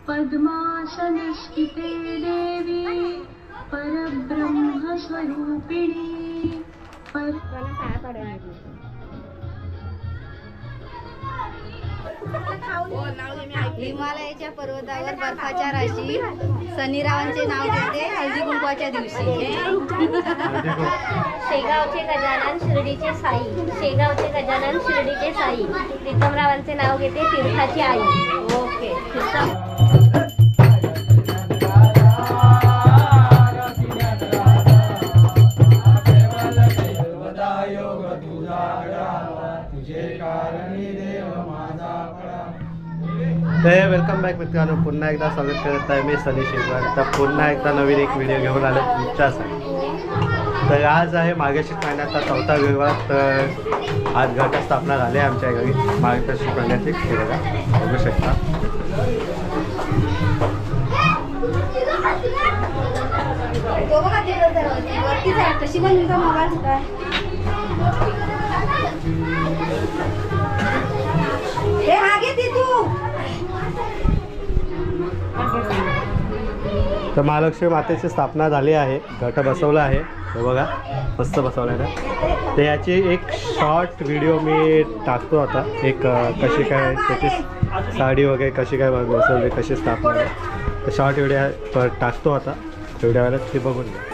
पद्मासनस्थिते देवी परब्रह्मस्वरूपिणी हिमालयाच्या पर्वतावर बर्फाच्या राशी शनिरावांचे नाव घेते हळदी कुंकवाच्या दिवशी. शेगावचे गजानन शिर्डीचे साई, शेगावचे गजानन शिर्डीचे साई, प्रीतमरावांचे नाव घेते तीर्थाची आई. ओके. तर वेलकम बॅक मित्रांनो, पुन्हा एकदा स्वागत करत आहे मी सनी शेगवान. तर पुन्हा एकदा नवीन एक व्हिडिओ घेऊन आलो तुमच्यासाठी. तर आज आहे मार्गशीर्ष महिन्याचा 4था गुरुवार. तर आज घटस्थापना झाली आहे आमच्या घरी मार्गशीर्ष महिन्याची. बघू शकता. कशी बनवून का मोबाईल होता हे मागे ती तू. तर महालक्ष्मी मातेची स्थापना झाली आहे. घट बसवला आहे. हे बघा मस्त बसवलं आहे. तर याची एक शॉर्ट व्हिडिओ मी टाकतो आता. एक कशी काय त्याची साडी वगैरे कशी काय बसवली, कशी स्थापना आहे, तर शॉर्ट व्हिडिओ टाकतो आता. व्हिडिओला ते बघून घ्या.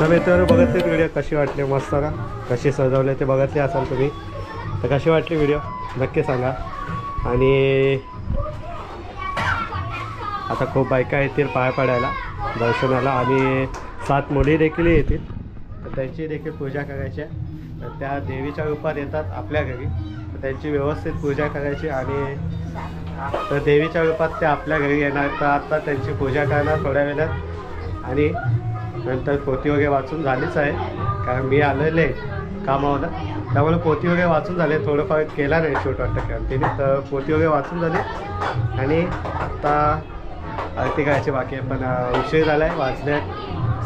तर मित्रांनो बघितली व्हिडिओ कशी वाटली, मस्त का कशी सजवले ते बघितले असाल तुम्ही. तर कशी वाटली व्हिडिओ नक्की सांगा. आणि आता खूप बायका येतील पाया पडायला दर्शनाला आणि 7 मुली देखील येतील. तर त्यांची देखील पूजा करायची आहे. तर त्या देवीच्या रूपात येतात आपल्या घरी. तर त्यांची व्यवस्थित पूजा करायची आणि तर देवीच्या रूपात ते आपल्या घरी येणार. तर आता त्यांची पूजा करणार थोड्या वेळात आणि नंतर पोथी वगैरे वाचून झालीच आहे. कारण मी आलेले कामावर, त्यामुळे पोथी वगैरे वाचून झाले. थोडंफार केला नाही शूट वाटतं क्रांतीने. तर पोथी वगैरे वाचून झाली आणि आता आरती करायची बाकी आहे. पण उशीर झाला आहे, वाजले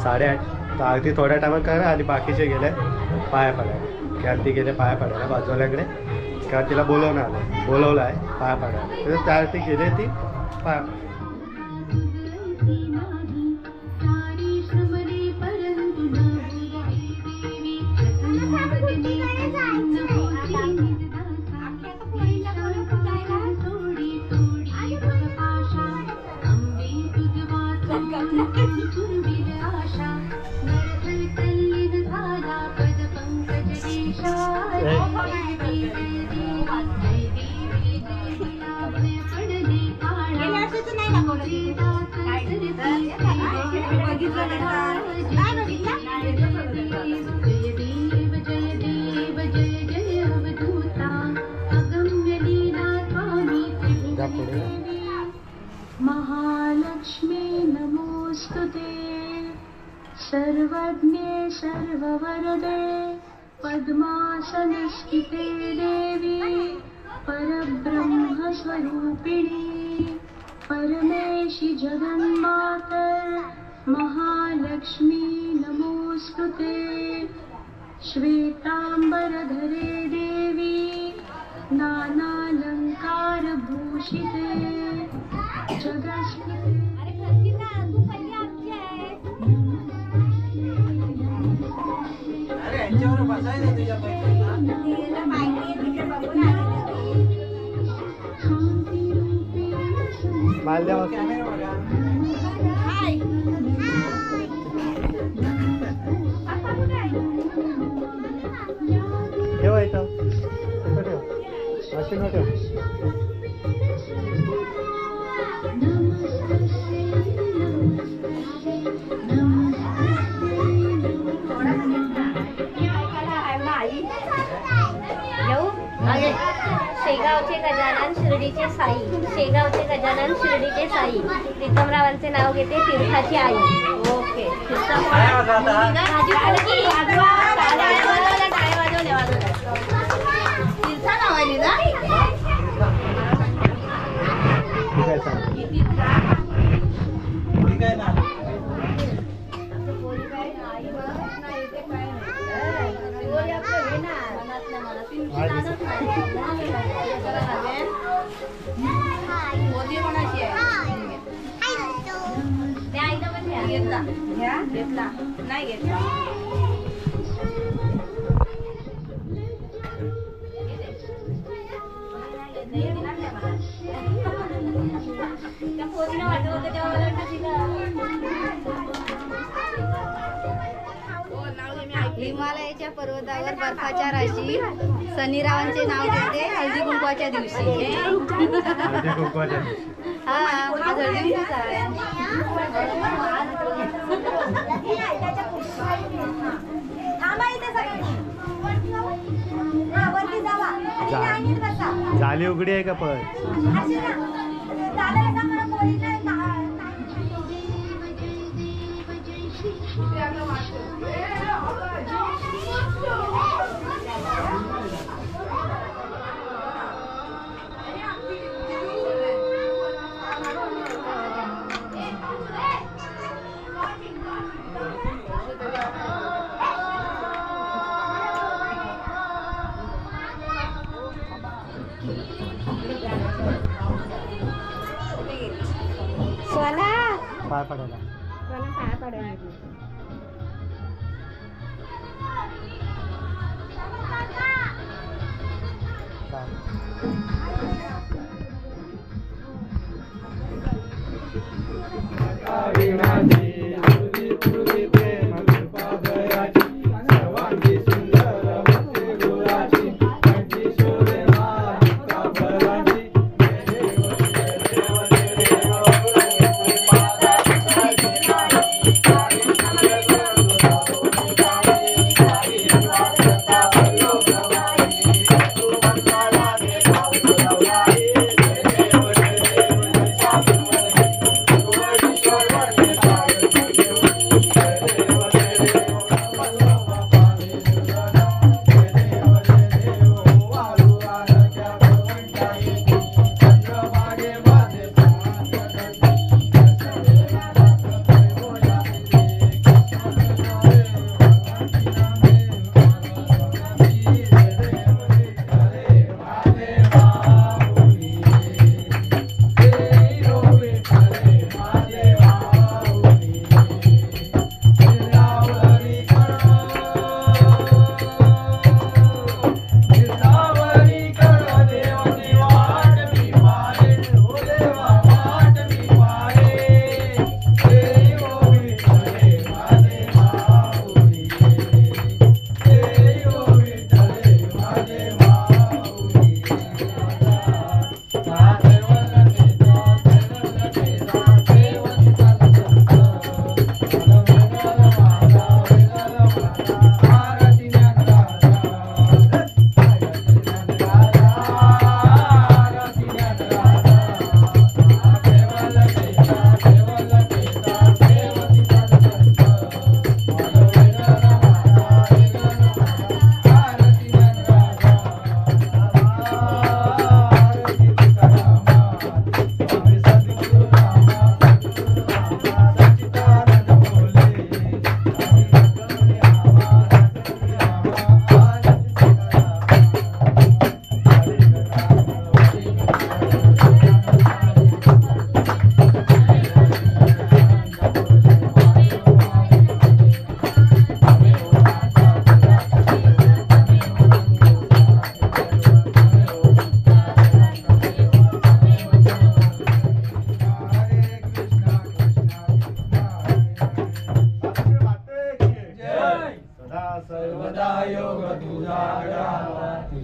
8:30. तर आरती थोड्या टायमात करणार आणि बाकीचे गेले पाया पडायला. क्रांती गेले पाया पडायला बाजूवाल्याकडे. क्रांतीला बोलवलं आहे पाया पडायला. तर त्या आरती गेली ती पाया पडायला. तैसी नाही सारी श्रमले परंतु न भुजवी देवी बदली सोडी सोडी भवपाशा अंबे तुझ वाचून आशा नरकल्लीन झाला पद पंकज देशा महालक्ष्मी नमोस्तुते सर्वज्ञे सर्ववरदे पद्मासनस्थिते देवी परब्रह्मस्वरूपिणी परमेशि जगन्मातर महालक्ष्मी नमोस्तुते श्वेतांबरधरे देवी नानालंकारभूषिते जगस्थिते ठेवा इथं ठेव मशीन ठेव शेगावचे गजानन शिर्डीचे साई शेगावचे गजानन शिर्डीचे साई प्रीतमरावांचे नाव घेते तीर्थाची आई. ओके तीर्था नाव आहे ना. घेतला नाही घेतला त्या पोरीनं वाटवलं तेव्हा हिमालयाच्या पर्वतावर बर्फाच्या राशी सनीरावांचे नाव घेते हळदी कुंकवाच्या दिवशी. हा आज हळदी कुंकूच आहे. झाली उघडी आहे का पण पाय पडायला पाय पडायला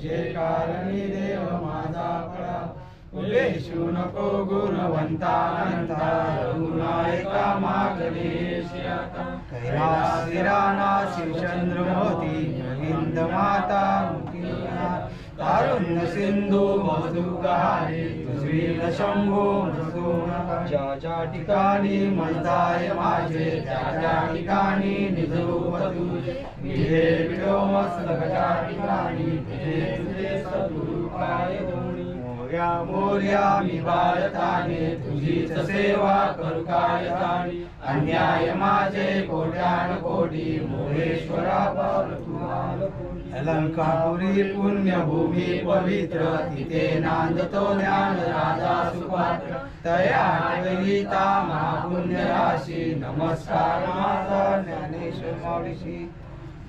तुझे कारणी देव माझा पळा उदेशू नको गुणवंतानंता रघुनायका मागणेशी आता कैलासिराना शिवचंद्र मोती गोविंद माता मुखिया तारुण्य सिंधू मधुगारे तुझील शंभो मृदुना ज्या ज्या ठिकाणी म्हणताय माझे त्या त्या ठिकाणी निजरूप तुझे विहे विडोमस लगच्या ठिकाणी तुझे तुझे सद्गुरु काय होणी मोर्या मोर्या मी बाळताने तुझीच सेवा करू काय जाणी अन्याय माझे कोट्यान कोटी मोरेश्वरा पावल तुम्हाला अलंकापुरी पुण्यभूमी पवित्र तिथे नांदतो ज्ञान राजा सुपात्र तया गीता महापुण्य राशी नमस्कार माझा ज्ञानेश्वर माऊलीशी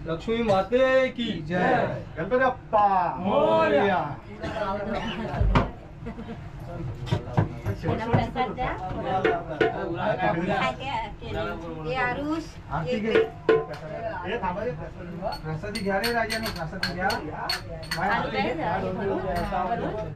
लक्ष्मी माते की जय गणपती बाप्पा मोरया प्रसादी घ्या रे राजा प्रसादी घ्या